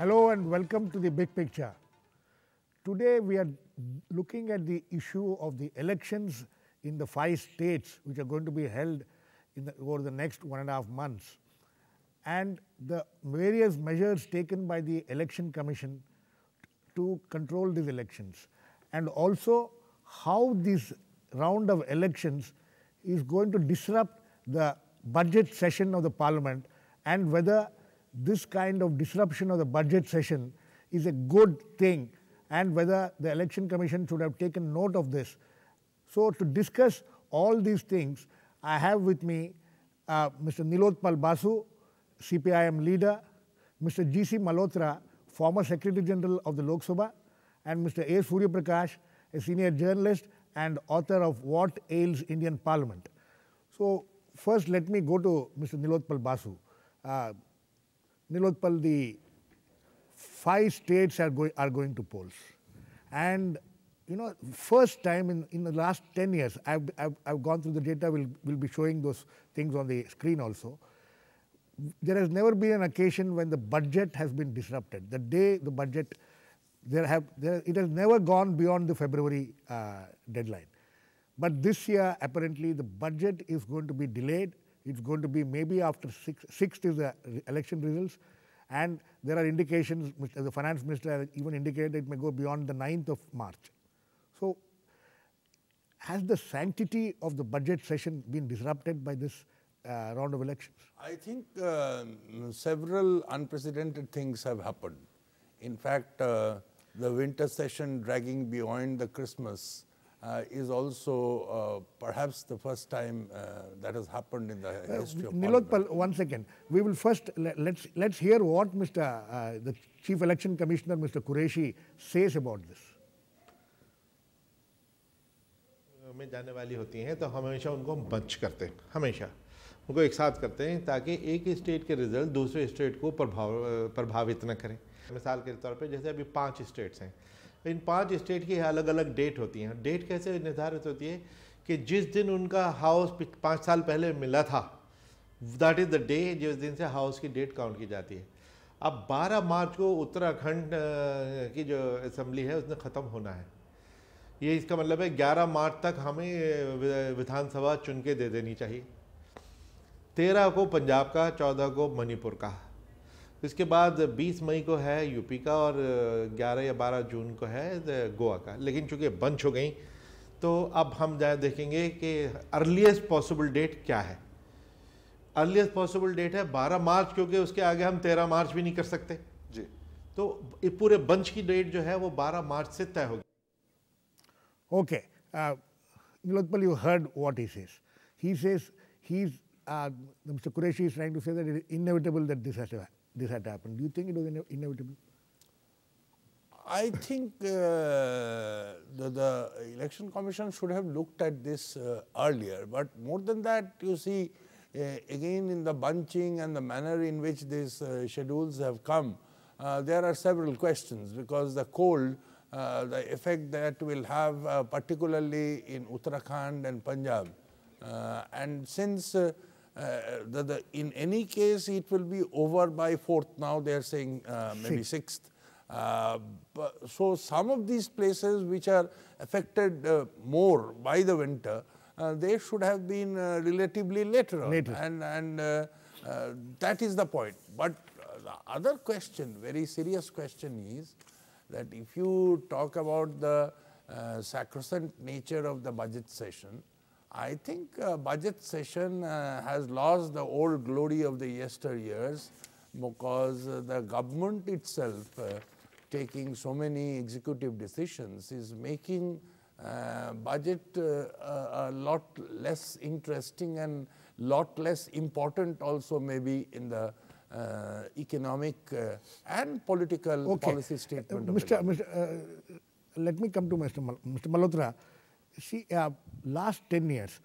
Hello and welcome to the big picture. Today we are looking at the issue of the elections in the 5 states which are going to be held over the next 1.5 months and the various measures taken by the Election Commission to control these elections, and also how this round of elections is going to disrupt the budget session of the Parliament, and whether this kind of disruption of the budget session is a good thing and whether the Election Commission should have taken note of this. So to discuss all these things, I have with me Mr. Nilotpal Basu, CPIM leader, Mr. G.C. Malhotra, former Secretary General of the Lok Sabha, and Mr. A. Surya Prakash, a senior journalist and author of What Ails Indian Parliament. So first let me go to Mr. Nilotpal Basu. Nilotpal, the 5 states are going to polls, and you know, first time in the last 10 years, I've gone through the data. We'll be showing those things on the screen also. There has never been an occasion when the budget has been disrupted. The day the budget, it has never gone beyond the February deadline. But this year, apparently, the budget is going to be delayed. It's going to be maybe after 6th is the election results, and there are indications, the finance minister has even indicated it may go beyond the 9th of March. So has the sanctity of the budget session been disrupted by this round of elections? I think several unprecedented things have happened. In fact, the winter session dragging beyond the Christmas is also perhaps the first time that has happened in the history of Nilotpal, one second. We will first let's hear what the Chief Election Commissioner, Mr. Girish, says about this. में जाने वाली होती हैं तो हमेशा उनको bunch करते हैं, हमेशा उनको एक साथ करते हैं ताकि एक ही स्टेट के रिजल्ट दूसरे स्टेट को प्रभावित न करें। मिसाल के तौर पे जैसे अभी 5 स्टेट्स हैं, इन 5 स्टेट की अलग अलग डेट होती हैं। डेट कैसे निर्धारित होती है कि जिस दिन उनका हाउस 5 साल पहले मिला था, दैट इज़ द डे जिस दिन से हाउस की डेट काउंट की जाती है। अब 12 मार्च को उत्तराखंड की जो असेंबली है उसने ख़त्म होना है। ये इसका मतलब है 11 मार्च तक हमें विधानसभा चुन के दे देनी चाहिए। 13 को पंजाब का, 14 को मणिपुर का, इसके बाद 20 मई को है यूपी का और 11 या 12 जून को है गोवा का। लेकिन चूंकि बंच हो गई तो अब हम देखेंगे कि अर्लीस्ट पॉसिबल डेट क्या है। अर्लीस्ट पॉसिबल डेट है 12 मार्च, क्योंकि उसके आगे हम 13 मार्च भी नहीं कर सकते जी। तो ये पूरे बंच की डेट जो है वो 12 मार्च से तय होगी। Okay, Nilotpal, you heard what he says. He says Mr. Girish is trying to say that it is inevitable that this had to happen. Do you think it was inevitable? I think the Election Commission should have looked at this earlier. But more than that, you see, again in the bunching and the manner in which these schedules have come, there are several questions, because the cold, the effect that will have particularly in Uttarakhand and Punjab, and since in any case it will be over by 4th, now they are saying maybe 6th. So some of these places which are affected more by the winter, they should have been relatively later on. And that is the point. But the other question, very serious question, is that if you talk about the sacrosanct nature of the budget session, I think budget session has lost the old glory of the yesteryears, because the government itself taking so many executive decisions is making budget a lot less interesting and lot less important also maybe in the economic and political policy statement. Let me come to Mr. Malhotra. See, last 10 years,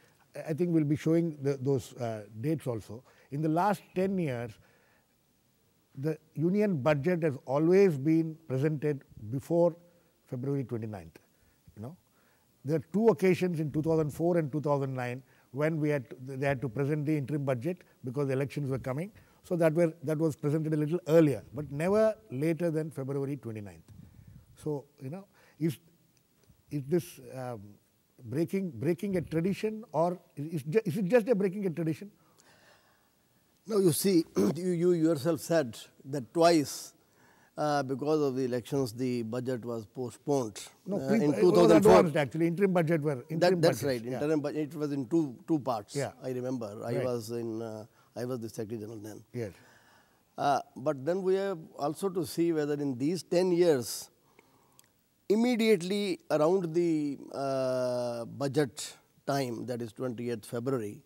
I think we'll be showing those dates also. In the last 10 years, the union budget has always been presented before February 29th. You know, there are 2 occasions in 2004 and 2009 when they had to present the interim budget because the elections were coming. So that was presented a little earlier, but never later than February 29th. So, is this breaking a tradition, or is it just a breaking a tradition? No, you see, you yourself said that twice, because of the elections, the budget was postponed. No, in 2004. Actually, interim budget were. That's right. Interim budget. It was in two parts. Yeah. I remember. Right. I was the Secretary General then. Yes. But then we have also to see whether in these 10 years, immediately around the budget time, that is 28th February,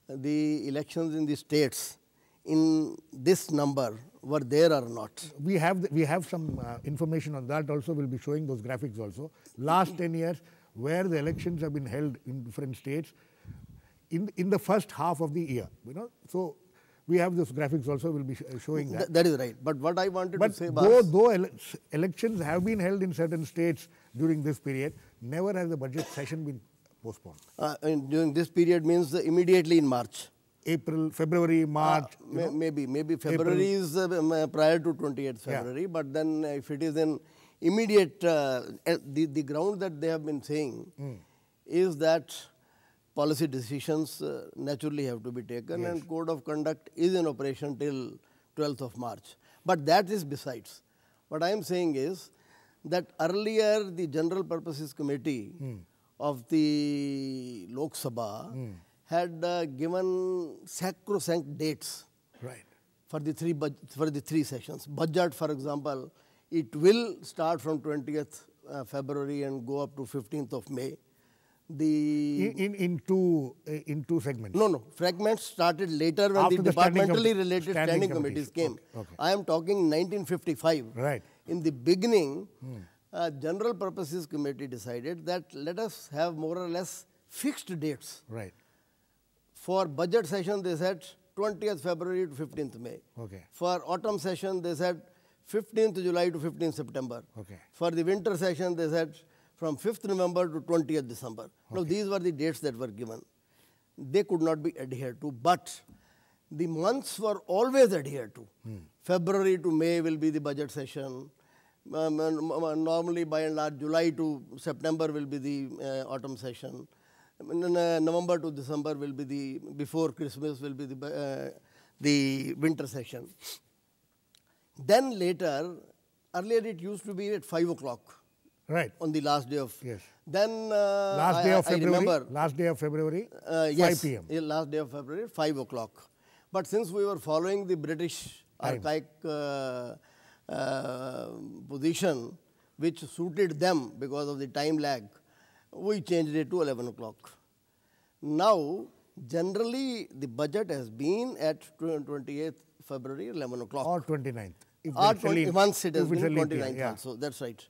the elections in the states in this number were there or not. We have some information on that also. We'll be showing those graphics also. Last 10 years, where the elections have been held in different states in the first half of the year. So we have those graphics also. We'll be showing that. That is right. But what I wanted to say was, though elections have been held in certain states during this period, never has the budget session been postponed. And during this period means immediately in March. April, February, March. Maybe February is prior to 28th February, but then if it is in immediate, the ground that they have been saying is that policy decisions naturally have to be taken, and code of conduct is in operation till 12th of March. But that is besides. What I am saying is that earlier the General Purposes Committee of the Lok Sabha had given sacrosanct dates for the three sessions. Budget, for example, it will start from 20th February and go up to 15th of May. In two segments. No. Fragments started later when After the departmentally related standing committees came. Okay. I am talking 1955. Right. In the beginning, General Purposes Committee decided that let us have more or less fixed dates. Right. For budget session, they said 20th February to 15th May. Okay. For autumn session, they said 15th July to 15th September. Okay. For the winter session, they said from 5th November to 20th December. Now, these were the dates that were given. They could not be adhered to, but the months were always adhered to. February to May will be the budget session. Normally, by and large, July to September will be the autumn session. November to December will be before Christmas will be the winter session. Then later, earlier it used to be at 5 o'clock. Right. On the last day of. Yes. Then last day of February. I remember. Last day of February. 5 yes, p.m. Last day of February, 5 o'clock. But since we were following the British archaic position, which suited them because of the time lag, we changed it to 11 o'clock. Now, generally, the budget has been at 28th February, 11 o'clock. Or 29th. Once it has been 29th also. That's right.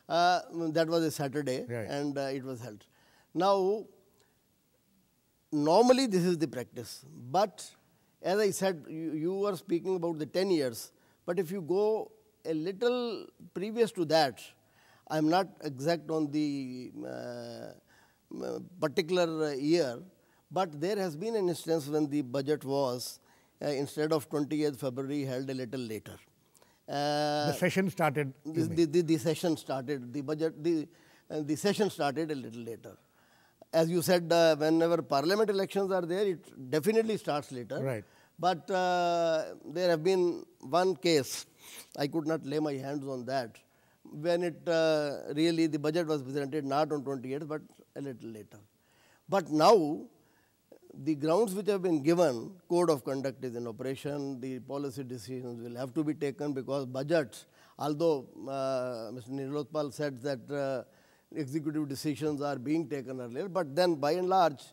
That was a Saturday, and it was held. Now, normally this is the practice. But as I said, you were speaking about the 10 years. But if you go a little previous to that, I am not exact on the particular year, but there has been an instance when the budget was, instead of 28th February, held a little later. The session started. The session started. The session started a little later. As you said, whenever parliament elections are there, it definitely starts later. Right. But there have been one case, I could not lay my hands on that, when it really the budget was presented not on 28th but a little later. But now the grounds which have been given, code of conduct is in operation, the policy decisions will have to be taken because budgets, although Mr. Nilotpal said that executive decisions are being taken earlier, but then by and large,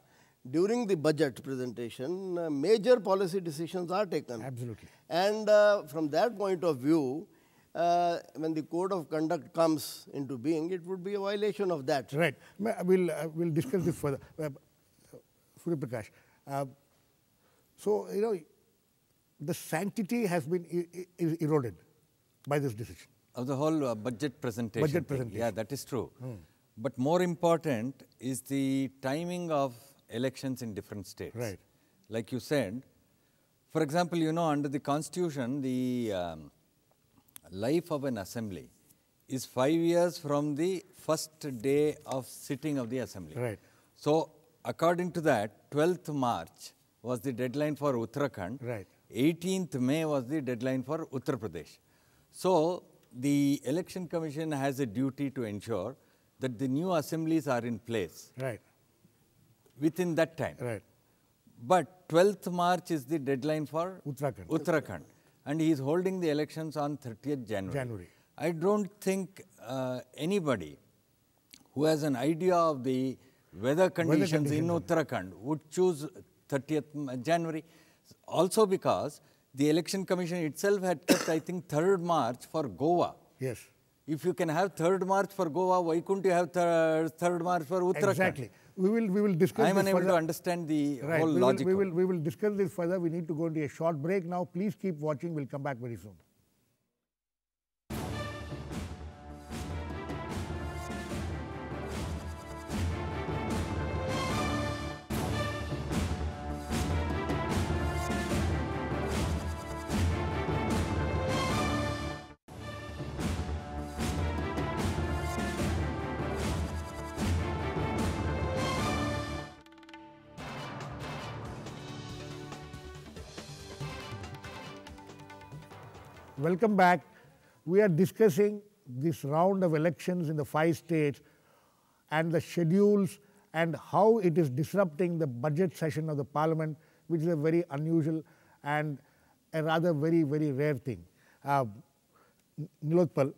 during the budget presentation, major policy decisions are taken. Absolutely. And from that point of view, when the code of conduct comes into being, it would be a violation of that. Right. We'll discuss this further. Surya Prakash. So, the sanctity has been eroded by this decision. Of the whole budget presentation. Budget presentation. Yeah, that is true. But more important is the timing of elections in different states. Right. Like you said, For example, you know, under the Constitution, the life of an assembly is 5 years from the first day of sitting of the assembly. Right. So, according to that, 12th March was the deadline for Uttarakhand. Right. 18th May was the deadline for Uttar Pradesh. So, the Election Commission has a duty to ensure that the new assemblies are in place Right. within that time. Right. But 12th March is the deadline for Uttarakhand. And he is holding the elections on 30th January. I don't think anybody who has an idea of the weather conditions in Uttarakhand would choose 30th January. Also because the Election Commission itself had kept, I think, 3rd March for Goa. Yes. If you can have 3rd March for Goa, why couldn't you have 3rd March for Uttarakhand? Exactly. We will discuss I am this unable further. to understand the Right. whole logic. We will discuss this further. We need to go into a short break now. Please keep watching. We'll come back very soon. Welcome back. We are discussing this round of elections in the 5 states and the schedules and how it is disrupting the budget session of the parliament, which is a very unusual and a rather very, very rare thing. Nilotpal,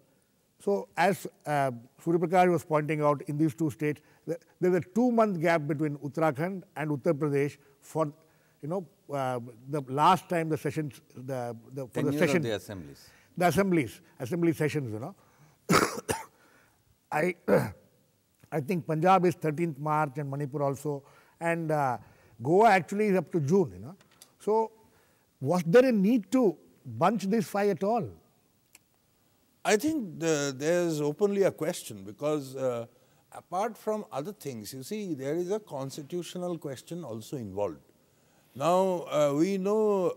so as Surya Prakash was pointing out, in these 2 states, there is a 2-month gap between Uttarakhand and Uttar Pradesh for, the last time the sessions, for the session, of the assemblies. The assembly sessions, I think Punjab is 13th March and Manipur also, and Goa actually is up to June, So, was there a need to bunch this 5 at all? I think there's openly a question because apart from other things, you see, there is a constitutional question also involved. Now, we know,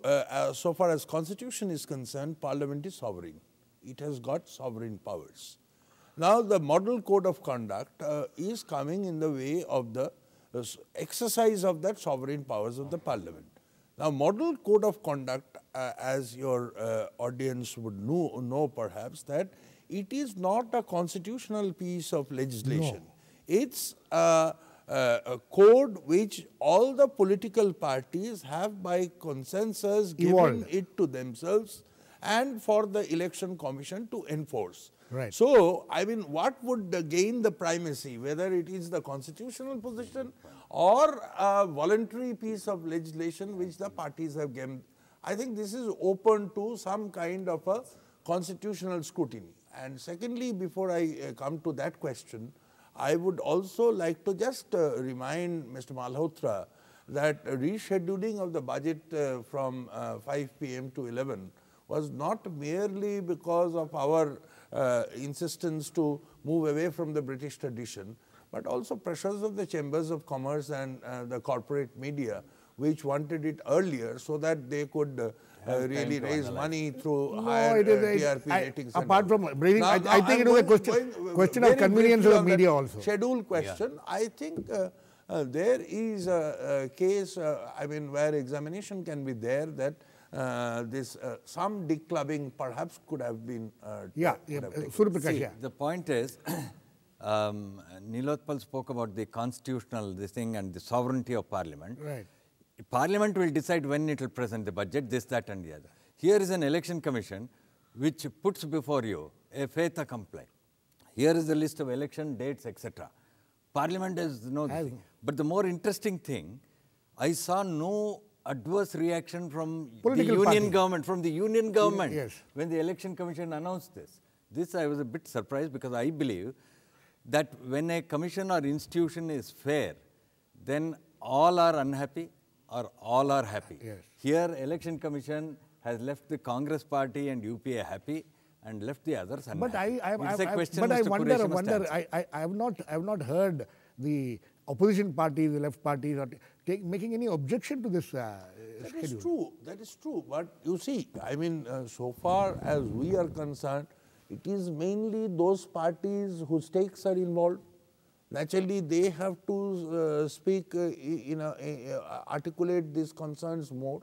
so far as constitution is concerned, parliament is sovereign. It has got sovereign powers. Now, the model code of conduct is coming in the way of the exercise of that sovereign powers of the parliament. Now, model code of conduct, as your audience would know perhaps, that it is not a constitutional piece of legislation. No. It's a code which all the political parties have by consensus given it to themselves and for the election commission to enforce. Right. So, I mean, what would gain the primacy, whether it is the constitutional position or a voluntary piece of legislation which the parties have given? I think this is open to some kind of a constitutional scrutiny. And secondly, before I come to that question, I would also like to just remind Mr. Malhotra that rescheduling of the budget from 5 p.m. to 11 was not merely because of our insistence to move away from the British tradition, but also pressures of the chambers of commerce and the corporate media, which wanted it earlier so that they could really raise money through higher TRP ratings. Apart from raising, I think it was a question of convenience of the media also. Schedule question, I think there is a case, I mean, where examination can be there that this some declubbing perhaps could have been The point is, Nilotpal spoke about the constitutional this thing and the sovereignty of parliament. Right. Parliament will decide when it will present the budget, this, that and the other. Here is an election commission which puts before you a fait accompli. Here is the list of election dates, etc. Parliament is no thing. But the more interesting thing, I saw no adverse reaction from the union government, Yes. when the election commission announced this. This I was a bit surprised because I believe that when a commission or institution is fair, then all are unhappy or all are happy. Yes. Here, election commission has left the Congress party and UPA happy and left the others unhappy. But I wonder. I have not heard the opposition parties, the left parties, making any objection to this That is true. That is true. But you see, I mean, so far as we are concerned, it is mainly those parties whose stakes are involved. Naturally, they have to speak, articulate these concerns more.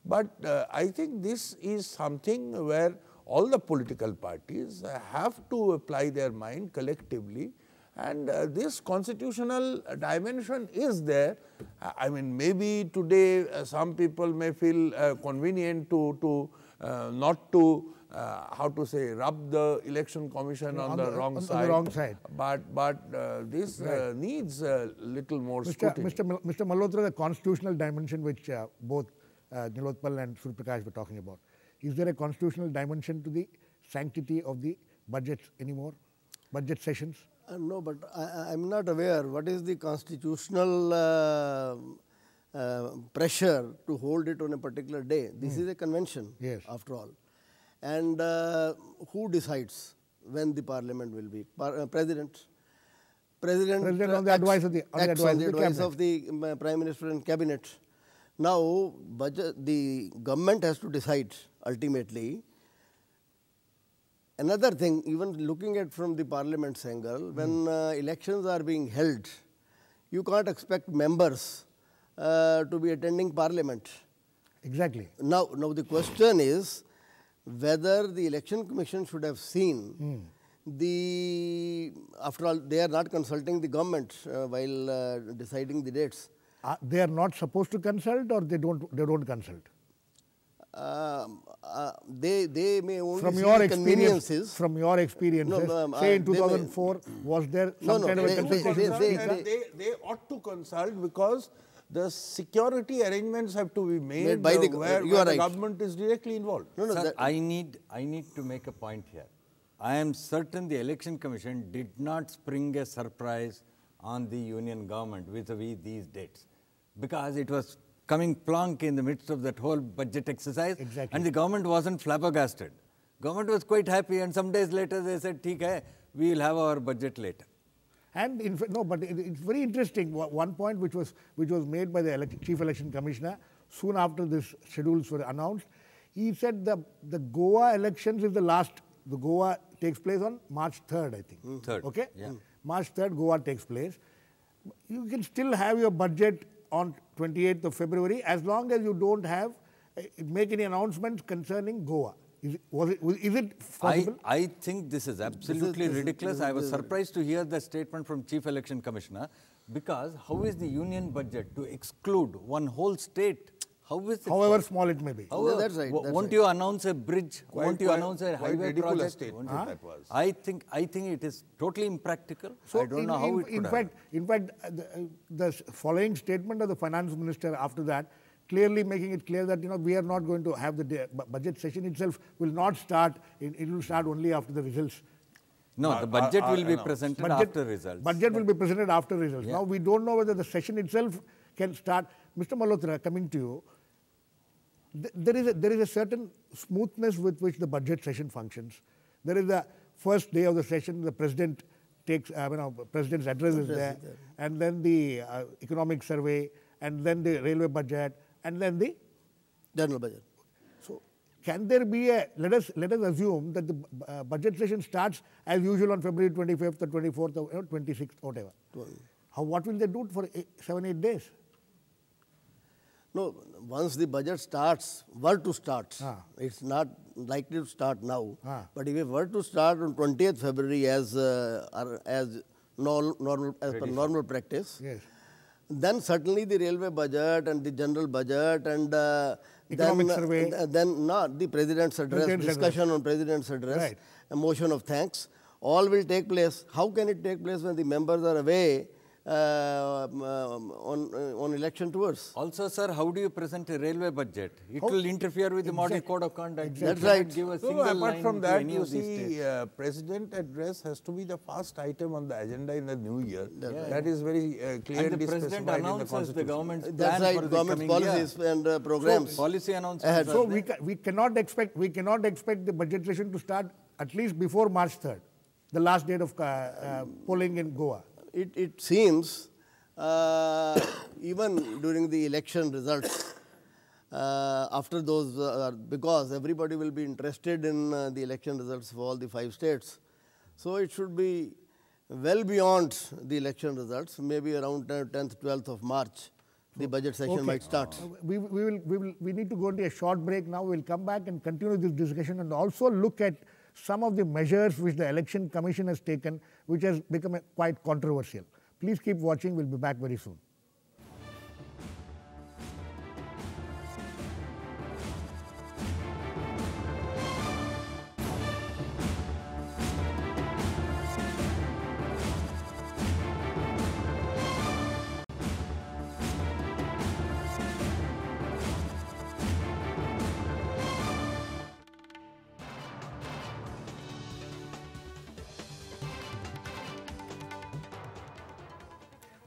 But I think this is something where all the political parties have to apply their mind collectively, and this constitutional dimension is there. I mean, maybe today some people may feel convenient to not to how to say, rub the election commission on the wrong side. But this needs a little more scrutiny. Mr. Malhotra, the constitutional dimension which both Nilotpal and Surprakash were talking about, is there a constitutional dimension to the sanctity of the budgets anymore, budget sessions? No, but I'm not aware what is the constitutional pressure to hold it on a particular day. This is a convention, after all. And who decides when the parliament will be? President. President on the advice of the, of the Prime Minister and Cabinet. Now, the government has to decide ultimately. Another thing, even looking at from the parliament's angle, when elections are being held, you can't expect members to be attending parliament. Exactly. Now the question is whether the election commission should have seen after all, they are not consulting the government while deciding the dates. They are not supposed to consult, or they don't consult? They may only from see your the experience, conveniences. From your experiences, say in 2004, was there some kind of a consultation? They ought to consult, because the security arrangements have to be made by the, where the government is directly involved. Sir, I need to make a point here. I am certain the election commission did not spring a surprise on the union government vis-a-vis these dates, because it was coming plonk in the midst of that whole budget exercise, and the government wasn't flabbergasted. Government was quite happy, and some days later they said, "Theek hai, we will have our budget later." And in fact, no, but it's very interesting. One point which was made by the Chief Election Commissioner soon after these schedules were announced, he said the Goa elections is the last. The Goa takes place on March 3rd, I think. 3rd. Okay? Yeah. March 3rd, Goa takes place. You can still have your budget on 28th of February as long as you don't have make any announcements concerning Goa. Is it possible? I think this is absolutely ridiculous. I was surprised to hear the statement from Chief Election Commissioner, because how is the union budget to exclude one whole state? How is it however small it may be. That's right. Won't you announce a bridge? Won't you announce a highway project? That was. I think it is totally impractical. So I don't know how it could happen. In fact, the following statement of the finance minister after that, clearly making it clear that we are not going to have the budget session itself will not start. It will start only after the results. No, the budget will be presented after results. Budget will be presented after results. Yeah. Now we don't know whether the session itself can start. Mr. Malhotra, coming to you, there is a certain smoothness with which the budget session functions. There is the first day of the session, the president takes, president's address is there, and then the economic survey, and then the railway budget, and then the general budget. So, can there be let us assume that the budget session starts as usual on February 25th or 24th or 26th, whatever. What will they do for 7-8 days? No, once the budget were to start, it's not likely to start now. But if it were to start on 20th February as normal practice, then certainly the railway budget and the general budget and economic survey, then not the president's address, discussion on president's address, a motion of thanks, all will take place. How can it take place when the members are away on election tours? Also, sir, how do you present a railway budget? It will interfere with the model code of conduct. That's right. Give a single apart line from to that, any you of these see, states. president address has to be the first item on the agenda in the new year. That is very clearly and the president specified in the announces Constitution. the government's That's plan right, for the government's coming policies year. and programs. So, policy announcements. So we cannot expect the budget session to start at least before March 3rd, the last date of polling in Goa. It seems even during the election results, after those, because everybody will be interested in the election results for all the 5 states. So it should be well beyond the election results, maybe around 10th, 12th of March, the budget session might start. We need to go into a short break now. We'll come back and continue this discussion and also look at some of the measures which the Election Commission has taken, which has become quite controversial. Please keep watching. We'll be back very soon.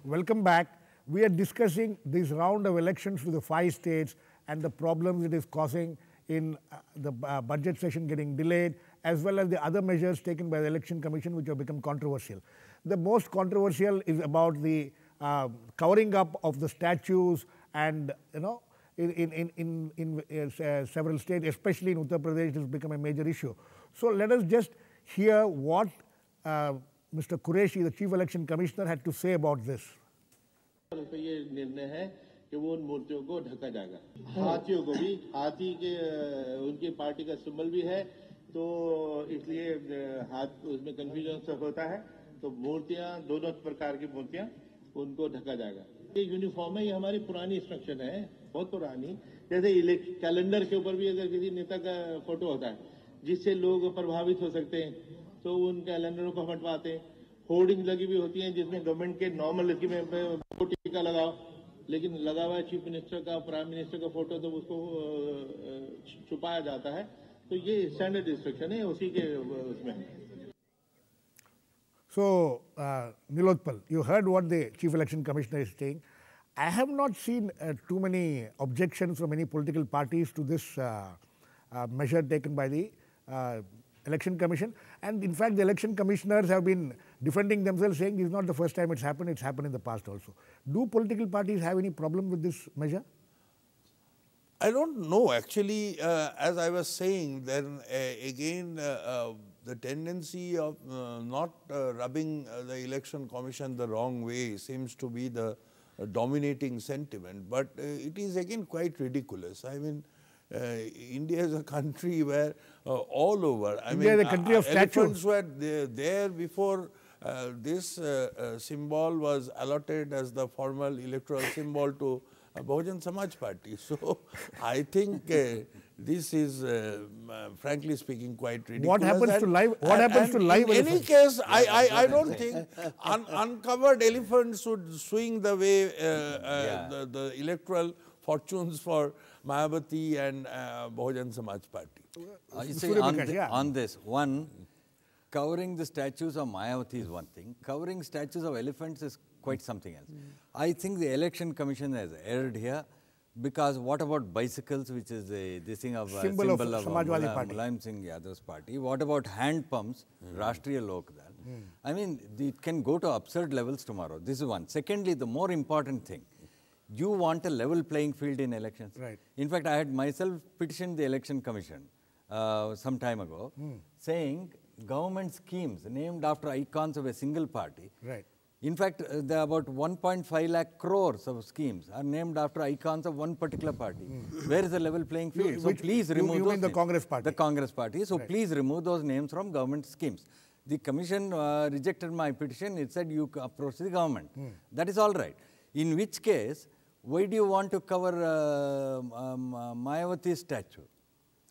Welcome back. We are discussing this round of elections to the 5 states and the problems it is causing in the budget session getting delayed, as well as the other measures taken by the Election Commission which have become controversial. The most controversial is about the covering up of the statues and, in several states, especially in Uttar Pradesh, it has become a major issue. So let us just hear what Mr. Qureshi, the Chief Election Commissioner, had to say about this. ये निर्णय है कि वो उन मूर्तियों को ढका जाएगा। हाथियों को भी, हाथी के उनकी पार्टी का सिंबल भी है, तो इसलिए हाथ उसमें कंफ्यूजन सब होता है। तो मूर्तियां, दोनों प्रकार की मूर्तियां, उनको ढका जाएगा। ये यूनिफॉर्म है, ये हमारी पुरानी इंस्ट्रक्शन है, बहुत पुरानी। जैसे कैलेंडर के ऊपर भी अगर किसी नेता का फोटो होता है जिससे लोग प्रभावित हो सकते हैं, तो उन कैलेंडरों को हटवाते हैं। होर्डिंग लगी हुई होती हैं जिसमें गवर्नमेंट के नॉर्मल में टीका लगाओ, लेकिन लगा हुआ है चीफ मिनिस्टर का, प्राइम मिनिस्टर का फोटो, तो उसको छुपाया जाता है। तो ये स्टैंडर्ड इंस्ट्रक्शन है, उसी के उसमें। So, Nilotpal, you heard what the Chief Election Commissioner is saying. I have not seen too many objections from any political parties to this measure taken by the Election Commission. And in fact, the election commissioners have been defending themselves, saying this is not the first time it's happened in the past also. Do political parties have any problem with this measure? I don't know. Actually, as I was saying, then again, the tendency of not rubbing the Election Commission the wrong way seems to be the dominating sentiment. But it is again quite ridiculous. I mean, India is a country where all over, India is a country of elephants statues. were there before this symbol was allotted as the formal electoral symbol to Bahujan Samaj Party. So I think this is, frankly speaking, quite ridiculous. What happens to live? What happens to live In any elephants? case, I don't think uncovered elephants should swing the way the electoral fortunes for Mayawati and Bahujan Samaj Party. You see, on this, one, covering the statues of Mayawati is one thing. Covering statues of elephants is quite something else. I think the Election Commission has erred here, because what about bicycles, which is this thing of symbol of Samajwadi Party. Mulayam Singh Yadav's party. What about hand pumps, Rashtriya Lok Dal? I mean, it can go to absurd levels tomorrow. This is one. Secondly, the more important thing, you want a level playing field in elections. Right. In fact, I had myself petitioned the Election Commission some time ago, saying government schemes named after icons of a single party. Right. In fact, there are about 1.5 lakh crores of schemes are named after icons of one particular party. Where is the level playing field? So please remove those mean the names. Congress Party? The Congress Party. So please remove those names from government schemes. The commission rejected my petition. It said you approach the government. That is all right. In which case, why do you want to cover Mayawati's statue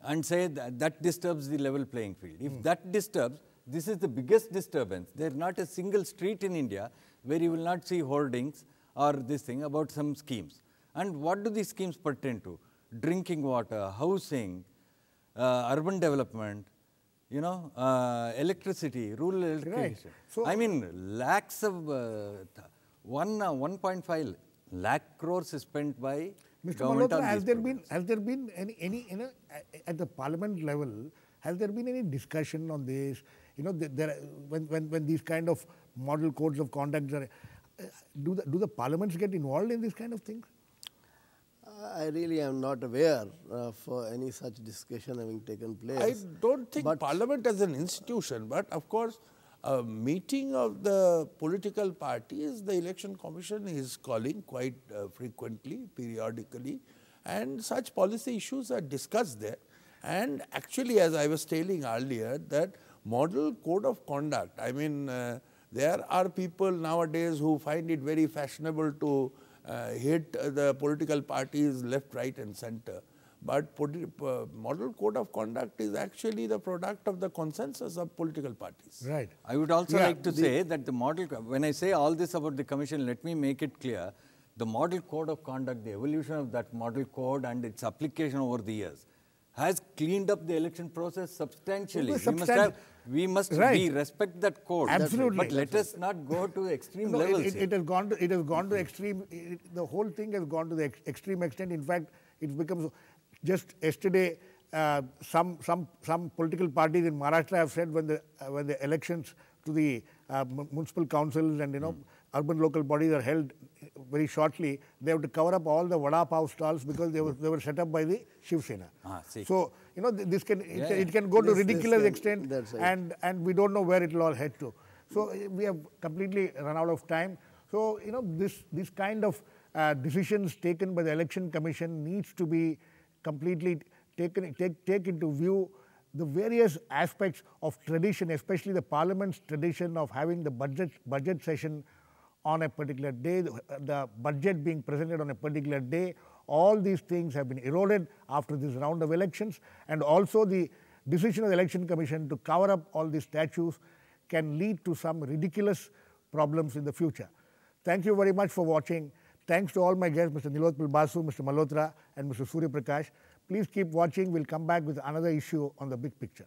and say that disturbs the level playing field? If that disturbs, this is the biggest disturbance. There is not a single street in India where you will not see hoardings or this thing about some schemes. And what do these schemes pertain to? Drinking water, housing, urban development, electricity, rural electrification. Right. So, I mean, lakhs of 1.5 lakh crores is spent by Mr. government Malhotra, on has these there been any at the parliament level, has there been any discussion on this? When these kind of model codes of conduct are, do the parliaments get involved in these kind of things? I really am not aware of any such discussion having taken place. I don't think Parliament as an institution, but of course, a meeting of the political parties, the Election Commission is calling quite frequently, periodically, and such policy issues are discussed there. And actually, as I was telling earlier, that model code of conduct, I mean, there are people nowadays who find it very fashionable to hit the political parties left, right and center. But model code of conduct is actually the product of the consensus of political parties. Right. I would also like to say that the model, when I say all this about the commission, let me make it clear, the model code of conduct, the evolution of that model code and its application over the years has cleaned up the election process substantially. We must respect that code. Absolutely. But let us not go to extreme levels. It has gone to extreme. The whole thing has gone to the extreme extent. In fact, it becomes just yesterday. Some political parties in Maharashtra have said when the elections to the municipal councils and urban local bodies are held very shortly, they have to cover up all the vada pav stalls because they were set up by the Shiv Sena. So this can go to ridiculous extent, and we don't know where it will all head to. So we have completely run out of time. So this kind of decisions taken by the Election Commission needs to be completely take into view the various aspects of tradition, especially the Parliament's tradition of having the budget session on a particular day, the budget being presented on a particular day. All these things have been eroded after this round of elections, and also the decision of the Election Commission to cover up all these statues can lead to some ridiculous problems in the future. Thank you very much for watching. Thanks to all my guests, Mr. Nilotpal Basu, Mr. Malhotra, and Mr. Surya Prakash. Please keep watching. We'll come back with another issue on the big picture.